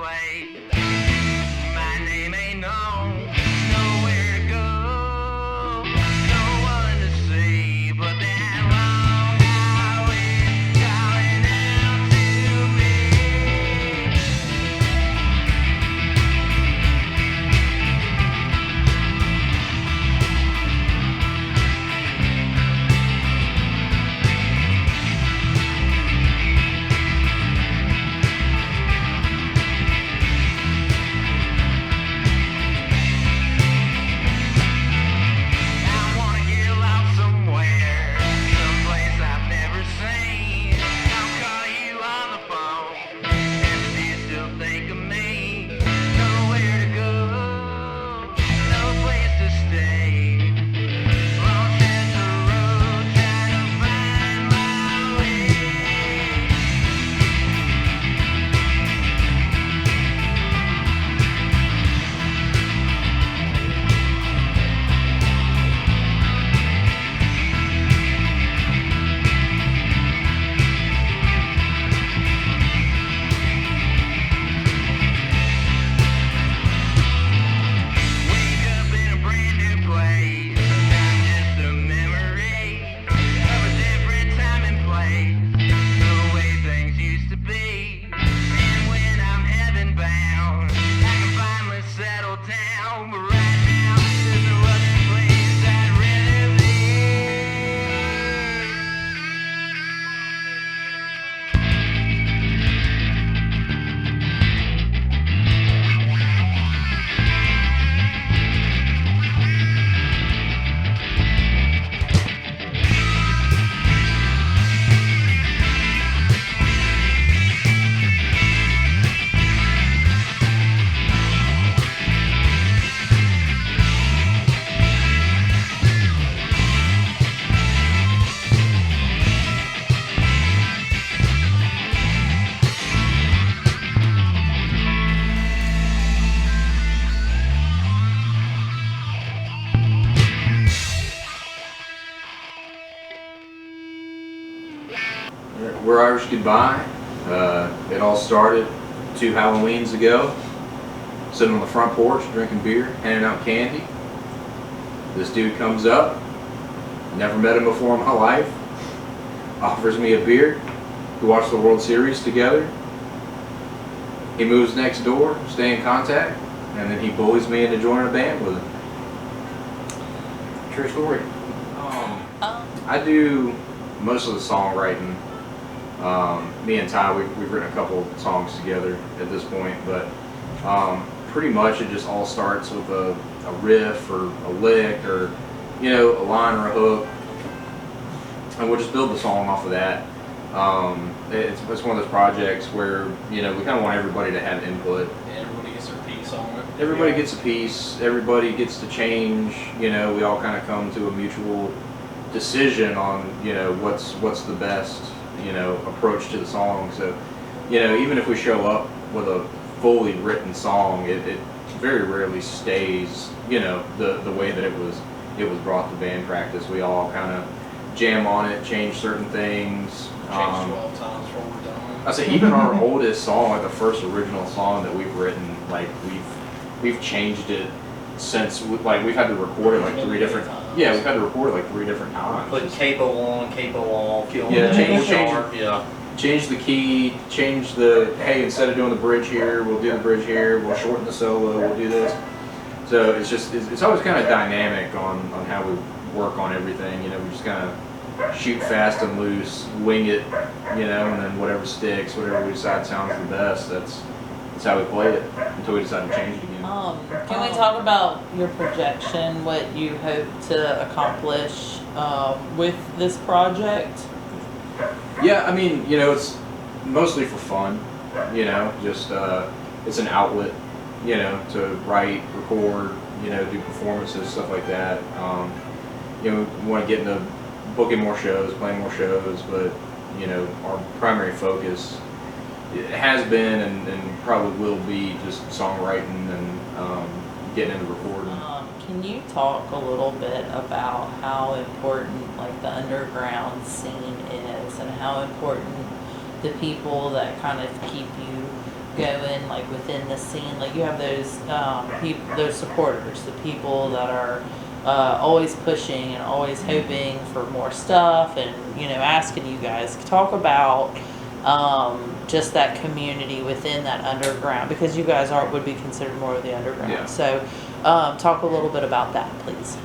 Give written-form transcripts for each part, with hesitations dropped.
play. My name ain't known, nowhere to go, no one to see, but that long highway calling out to me. I wanna get lost somewhere, someplace I've never seen. I'll call you on the phone, and do you still think of me? Nowhere to go, no place to stay. Lost in the road, trying to find my way. Wake up in a brand new place, not just a memory of a different time and place, the way things used to be. And when I'm heaven bound, I can finally settle down. But right now, there's no other place I'd rather be. We're Irish Goodbye. It all started 2 Halloweens ago, sitting on the front porch drinking beer, handing out candy. This dude comes up, never met him before in my life, offers me a beer. We watch the World Series together. He moves next door, stay in contact, and then he bullies me into joining a band with him. True story. I do most of the songwriting. Me and Ty, we've written a couple songs together at this point, but pretty much it just all starts with a riff or a lick or, you know, a line or a hook, and we'll just build the song off of that. It's one of those projects where, you know, we kind of want everybody to have input. Everybody gets their piece on it. Everybody gets a piece, everybody gets to change, you know, we all kind of come to a mutual decision on, you know, what's the best, you know, approach to the song. So, you know, even if we show up with a fully written song, it very rarely stays, you know, the way that it was brought to band practice. We all kind of jam on it, change certain things. Changed 12 times before we're done. I say even our oldest song, like the first original song that we've written, like we've changed it since, like we've had to record it like 3 different. Yeah, we've had to record it like 3 different times. Put capo on, capo off. Yeah, change Yeah. Change the key, change the, hey, instead of doing the bridge here, we'll do the bridge here, we'll shorten the solo, we'll do this. So it's always kind of dynamic on how we work on everything. You know, we just kind of shoot fast and loose, wing it, you know, and then whatever sticks, whatever we decide sounds the best, that's how we play it until we decide to change it again. Can we talk about your projection, what you hope to accomplish with this project? Yeah, I mean, you know, it's mostly for fun, you know, just it's an outlet, you know, to write, record, you know, do performances, stuff like that. You know, we want to get into booking more shows, playing more shows, but, you know, our primary focus, it has been and probably will be just songwriting and getting into recording. Can you talk a little bit about how important like the underground scene is and how important the people that kind of keep you going like within the scene? Like you have those people, those supporters, the people that are always pushing and always hoping for more stuff, and asking you guys talk about just that community within that underground, because you guys would be considered more of the underground. Yeah. So talk a little bit about that, please.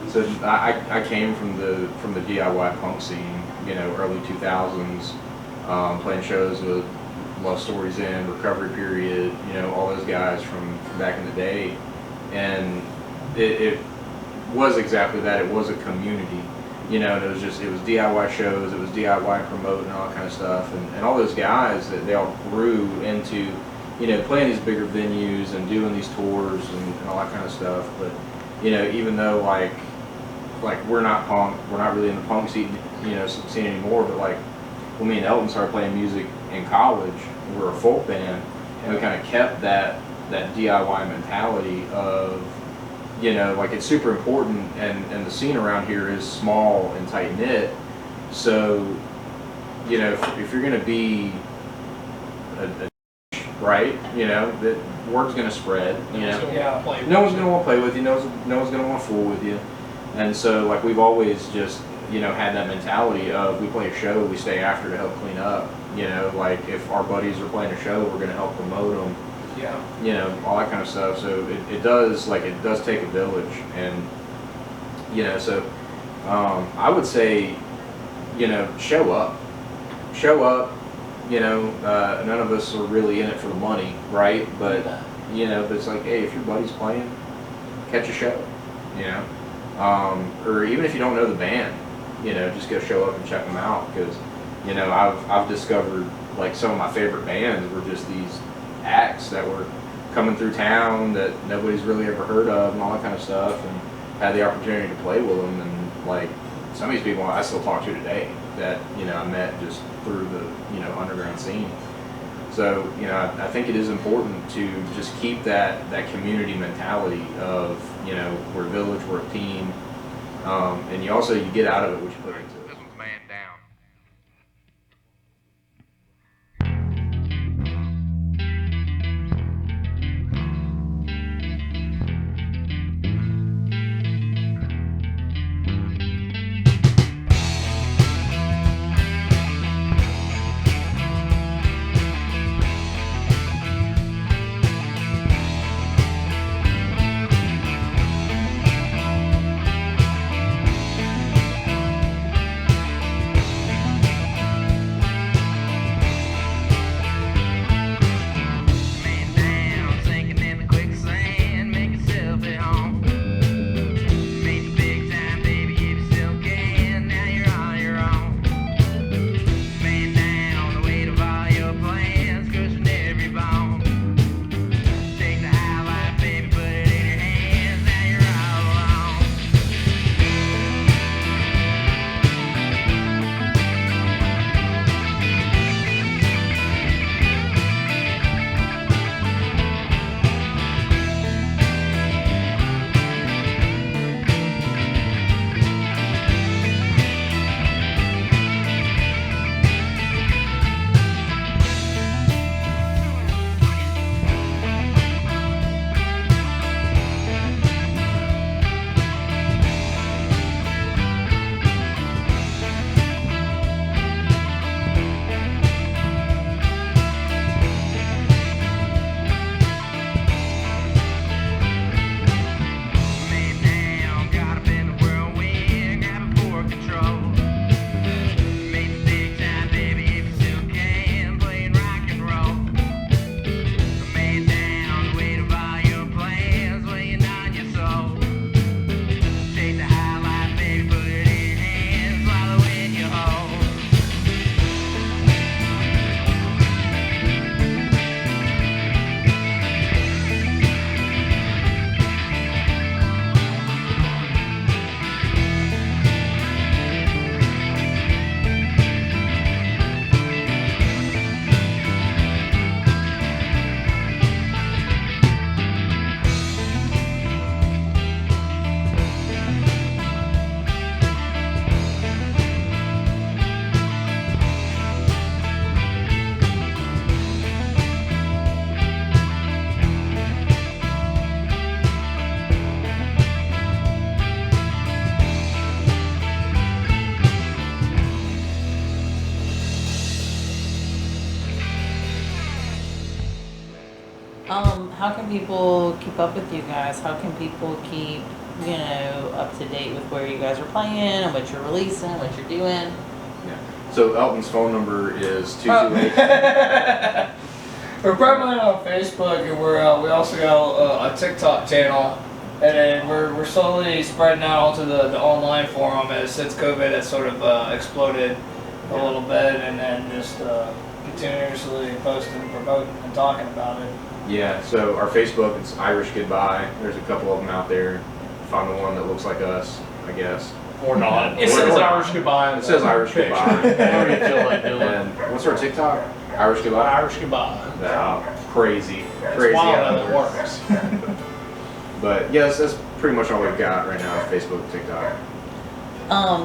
So I came from the DIY punk scene, early 2000s, playing shows with Love Stories In, Recovery Period, all those guys from back in the day, and it was exactly that. It was a community, and it was DIY shows, it was DIY promoting and all that kind of stuff, and all those guys, that they all grew into, playing these bigger venues and doing these tours and all that kind of stuff. But even though like we're not punk, we're not really in the punk scene, scene anymore, but like when me and Elton started playing music in college, we were a folk band, and we kind of kept that DIY mentality of, like it's super important, and the scene around here is small and tight knit. So, if you're gonna be right, that word's gonna spread. No one's gonna want to play with you. No one's gonna want to fool with you. And so, like, we've always just, had that mentality of, we play a show, we stay after to help clean up. Like if our buddies are playing a show, we're gonna help promote them. Yeah. All that kind of stuff. So it does take a village, and so I would say, show up. None of us are really in it for the money, right? But but it's like, hey, if your buddy's playing, catch a show, or even if you don't know the band, just go show up and check them out, because I've discovered, like, some of my favorite bands were just these acts that were coming through town that nobody's really ever heard of and all that kind of stuff, and had the opportunity to play with them. And like some of these people I still talk to today that I met just through the underground scene. So I think it is important to just keep that community mentality of we're a village, we're a team, and you get out of it what you put into it. This one's man down. How can people keep up with you guys? How can people keep, up to date with where you guys are playing and what you're releasing, what you're doing? So Elton's phone number is 228. We're prevalent on Facebook, and we also got a TikTok channel, and then we're slowly spreading out onto the online forum as since COVID has sort of exploded a little bit, and then just continuously posting, promoting, and talking about it. Yeah, so our Facebook, it's Irish Goodbye. There's a couple of them out there. Find the one that looks like us, I guess. Or not. It says Irish Goodbye. It says Irish Goodbye. Whatever you feel like doing. And what's our TikTok? Irish Goodbye? Irish Goodbye. Crazy. It's Crazy wild how how that that works. But yes, that's pretty much all we've got right now is Facebook and TikTok.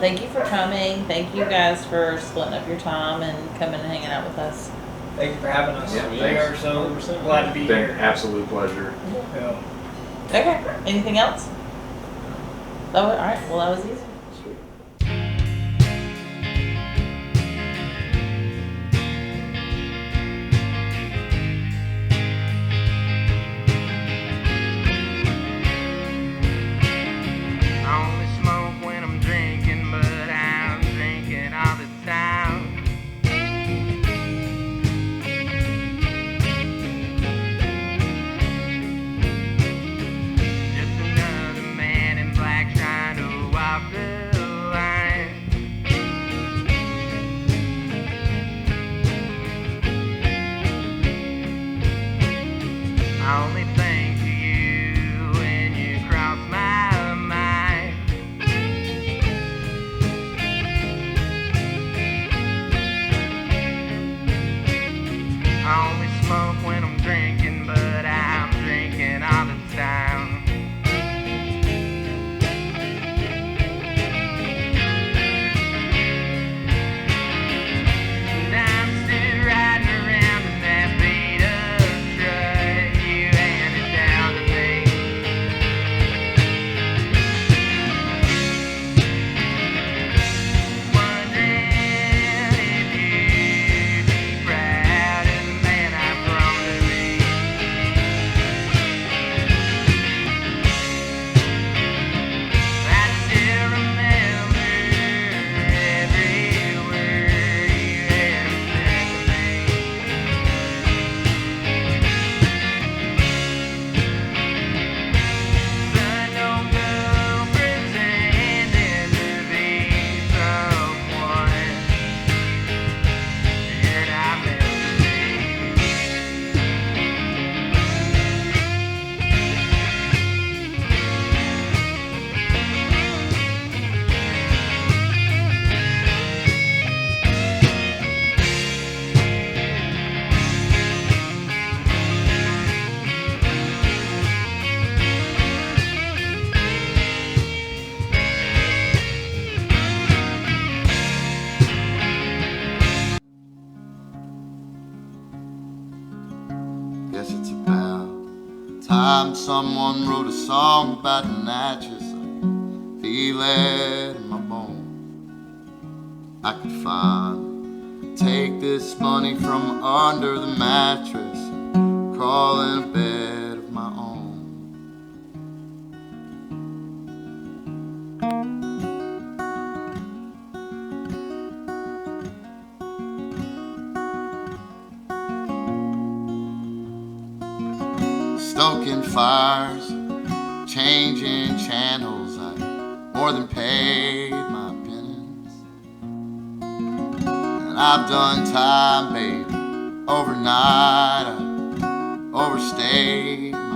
Thank you for coming. Thank you guys for splitting up your time and coming and hanging out with us. Thank you for having us. Yeah, We are so 100%. glad to be It's been an here. absolute pleasure. Yeah. Okay. Anything else? All right. Well, that was easy. I only smoke when I'm drinking, but I'm drinking all the time. Just another man in black trying to walk the line. I only think to you when you cross my mind. I only smoke when I'm drinking, but I'm drinking all the time. And I'm still riding around in that beat-up truck you handed down to me. Wondering if you'd be proud of the man I've grown to be. I still remember every word you ever said to me. Son, don't go pretending to be someone you're not meant to be. Guess it's about time someone wrote a song about the mattress. I feel it in my bones. I could find, take this money from under the mattress, crawl in a bed of my own. Stoking fires, changing channels, I more than paid my penance. And I've done time, baby, overnight, I overstayed my